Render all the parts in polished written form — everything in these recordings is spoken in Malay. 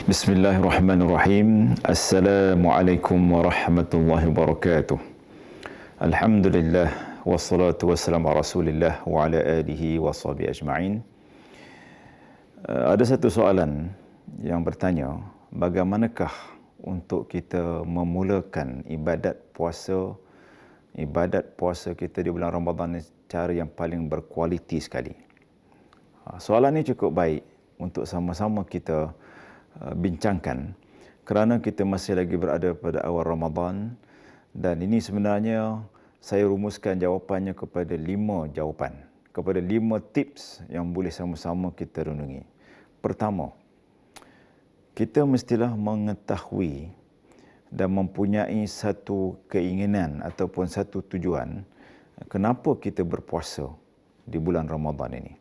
Bismillahirrahmanirrahim. Assalamualaikum warahmatullahi wabarakatuh. Alhamdulillah wassalatu wassalamu ala Rasulillah wa ala alihi wa sahbihi ajma'in. Ada satu soalan yang bertanya, bagaimanakah untuk kita memulakan ibadat puasa kita di bulan Ramadan cara yang paling berkualiti sekali. Soalan ini cukup baik untuk sama-sama kita bincangkan kerana kita masih lagi berada pada awal Ramadan, dan ini sebenarnya saya rumuskan jawapannya kepada 5 jawapan, kepada 5 tips yang boleh sama-sama kita renungi. Pertama, kita mestilah mengetahui dan mempunyai satu keinginan ataupun satu tujuan kenapa kita berpuasa di bulan Ramadan ini.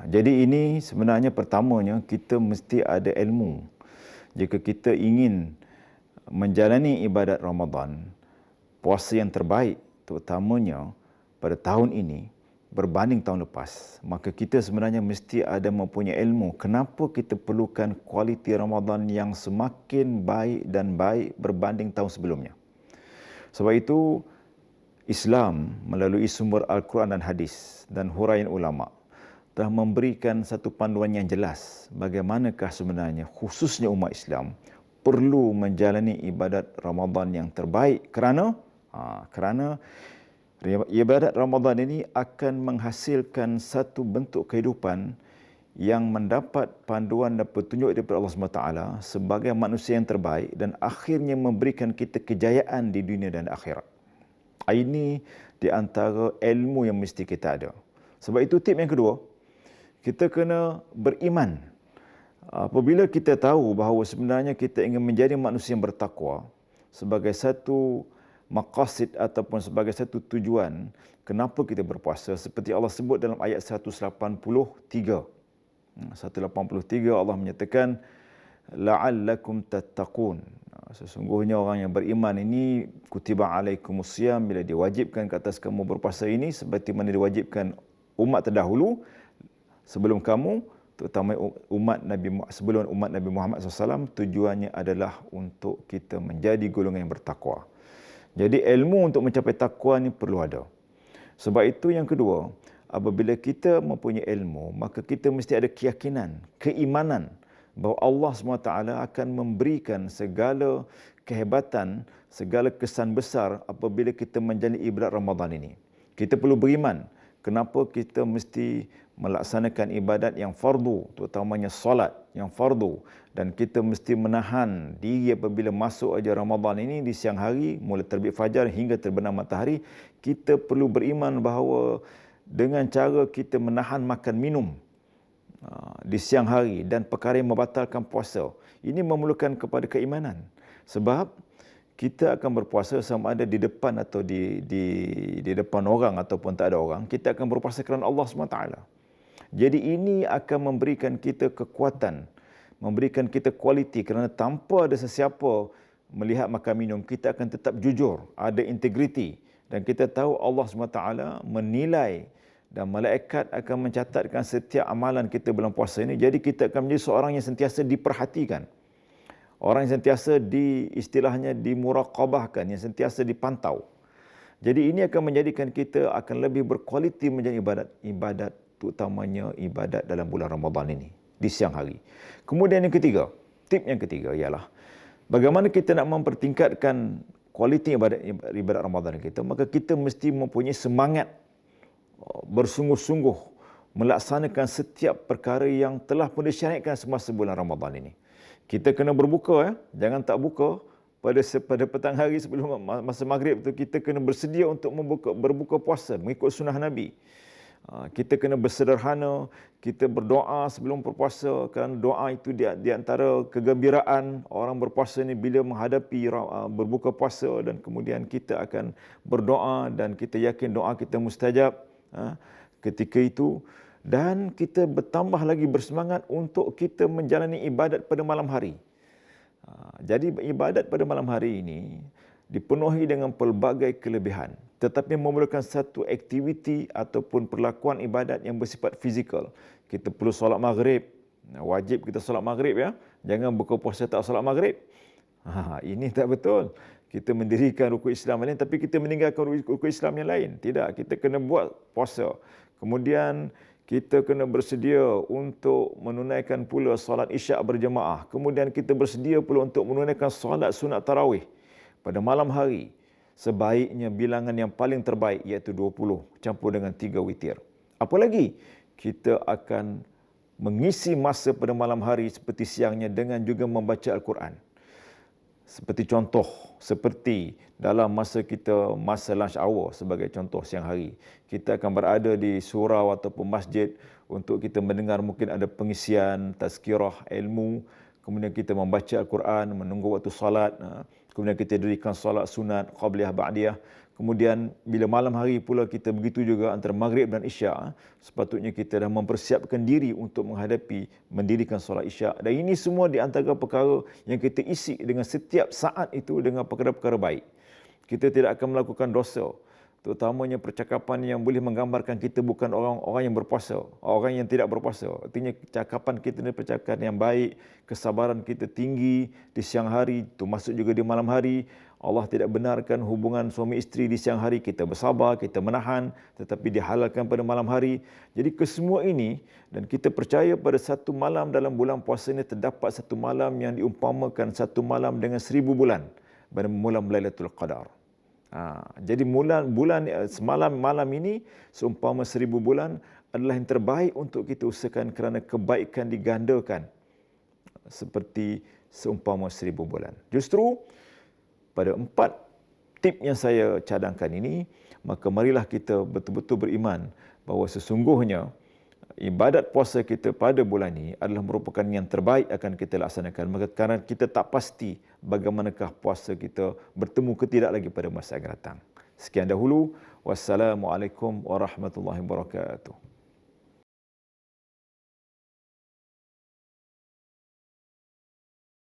Jadi ini sebenarnya pertamanya kita mesti ada ilmu. Jika kita ingin menjalani ibadat Ramadan, puasa yang terbaik terutamanya pada tahun ini berbanding tahun lepas, maka kita sebenarnya mesti ada mempunyai ilmu kenapa kita perlukan kualiti Ramadan yang semakin baik dan baik berbanding tahun sebelumnya. Sebab itu Islam melalui sumber Al-Quran dan hadis dan huraian ulama telah memberikan satu panduan yang jelas bagaimanakah sebenarnya khususnya umat Islam perlu menjalani ibadat Ramadan yang terbaik kerana ibadat Ramadan ini akan menghasilkan satu bentuk kehidupan yang mendapat panduan dan petunjuk daripada Allah SWT sebagai manusia yang terbaik dan akhirnya memberikan kita kejayaan di dunia dan akhirat. Ini di antara ilmu yang mesti kita ada. Sebab itu tip yang kedua, kita kena beriman. Apabila kita tahu bahawa sebenarnya kita ingin menjadi manusia yang bertakwa sebagai satu maqasid ataupun sebagai satu tujuan kenapa kita berpuasa, seperti Allah sebut dalam ayat 183. 183 Allah menyatakan la'allakum tattaqun. Sesungguhnya orang yang beriman ini kutiba alaikumusiyam, bila diwajibkan ke atas kamu berpuasa ini seperti mana diwajibkan umat terdahulu sebelum kamu, terutama sebelum umat Nabi Muhammad SAW, tujuannya adalah untuk kita menjadi golongan yang bertakwa. Jadi ilmu untuk mencapai takwa ni perlu ada. Sebab itu yang kedua, apabila kita mempunyai ilmu, maka kita mesti ada keyakinan, keimanan bahawa Allah SWT akan memberikan segala kehebatan, segala kesan besar apabila kita menjalani ibadat Ramadan ini. Kita perlu beriman. Kenapa kita mesti melaksanakan ibadat yang fardu, terutamanya solat yang fardu, dan kita mesti menahan diri apabila masuk aja Ramadan ini di siang hari, mulai terbit fajar hingga terbenam matahari. Kita perlu beriman bahawa dengan cara kita menahan makan minum di siang hari dan perkara yang membatalkan puasa, ini memerlukan kepada keimanan. Sebab kita akan berpuasa sama ada di depan atau di depan orang ataupun tak ada orang, kita akan berpuasa kerana Allah SWT. Jadi ini akan memberikan kita kekuatan, memberikan kita kualiti, kerana tanpa ada sesiapa melihat makan minum, kita akan tetap jujur, ada integriti, dan kita tahu Allah SWT menilai dan malaikat akan mencatatkan setiap amalan kita bulan puasa ini. Jadi kita akan menjadi seorang yang sentiasa diperhatikan. Orang yang sentiasa istilahnya dimuraqabahkan, yang sentiasa dipantau. Jadi ini akan menjadikan kita akan lebih berkualiti menjadi ibadat terutamanya ibadat dalam bulan Ramadan ini, di siang hari. Kemudian yang ketiga, tip yang ketiga ialah bagaimana kita nak mempertingkatkan kualiti ibadat Ramadan kita, maka kita mesti mempunyai semangat bersungguh-sungguh melaksanakan setiap perkara yang telah pun disyariatkan semasa bulan Ramadan ini. Kita kena berbuka, jangan tak buka pada petang hari sebelum masa maghrib tu. Kita kena bersedia untuk berbuka puasa mengikut sunnah Nabi. Kita kena bersederhana, kita berdoa sebelum berpuasa, kerana doa itu di antara kegembiraan orang berpuasa ni bila menghadapi berbuka puasa, dan kemudian kita akan berdoa dan kita yakin doa kita mustajab ketika itu. Dan kita bertambah lagi bersemangat untuk kita menjalani ibadat pada malam hari. Jadi ibadat pada malam hari ini dipenuhi dengan pelbagai kelebihan, tetapi memerlukan satu aktiviti ataupun perlakuan ibadat yang bersifat fizikal. Kita perlu solat maghrib, Wajib kita solat maghrib ya. Jangan buka puasa tak solat maghrib. Ini tak betul. Kita mendirikan rukun Islam lain tapi kita meninggalkan rukun Islam yang lain. Tidak, kita kena buat puasa. Kemudian kita kena bersedia untuk menunaikan pula solat Isyak berjemaah. Kemudian kita bersedia pula untuk menunaikan solat sunat tarawih pada malam hari. Sebaiknya bilangan yang paling terbaik iaitu 20 campur dengan 3 witir. Apa lagi? Kita akan mengisi masa pada malam hari seperti siangnya dengan juga membaca Al-Quran. Seperti contoh, seperti dalam masa lunch hour sebagai contoh siang hari. Kita akan berada di surau ataupun masjid untuk kita mendengar mungkin ada pengisian, tazkirah, ilmu. Kemudian kita membaca Al-Quran, menunggu waktu salat. Kemudian kita dirikan salat sunat, qabliyah, ba'diyah. Kemudian bila malam hari pula kita begitu juga antara maghrib dan isyak, sepatutnya kita dah mempersiapkan diri untuk menghadapi mendirikan solat isyak. Dan ini semua di antara perkara yang kita isi dengan setiap saat itu dengan perkara-perkara baik. Kita tidak akan melakukan dosa. Terutamanya percakapan yang boleh menggambarkan kita bukan orang yang berpuasa, orang yang tidak berpuasa. Artinya cakapan kita ni percakapan yang baik, kesabaran kita tinggi di siang hari, termasuk juga di malam hari. Allah tidak benarkan hubungan suami isteri di siang hari, kita bersabar, kita menahan, tetapi dihalalkan pada malam hari. Jadi kesemua ini, dan kita percaya pada satu malam dalam bulan puasa ini terdapat satu malam yang diumpamakan satu malam dengan 1000 bulan pada malam Lailatul Qadar. Jadi malam ini seumpama 1000 bulan adalah yang terbaik untuk kita usahakan kerana kebaikan digandakan seperti seumpama 1000 bulan. Justru pada 4 tip yang saya cadangkan ini, maka marilah kita betul-betul beriman bahawa sesungguhnya ibadat puasa kita pada bulan ini adalah merupakan yang terbaik akan kita laksanakan. Maka kerana kita tak pasti bagaimanakah puasa kita bertemu ke tidak lagi pada masa akan datang. Sekian dahulu. Wassalamualaikum warahmatullahi wabarakatuh.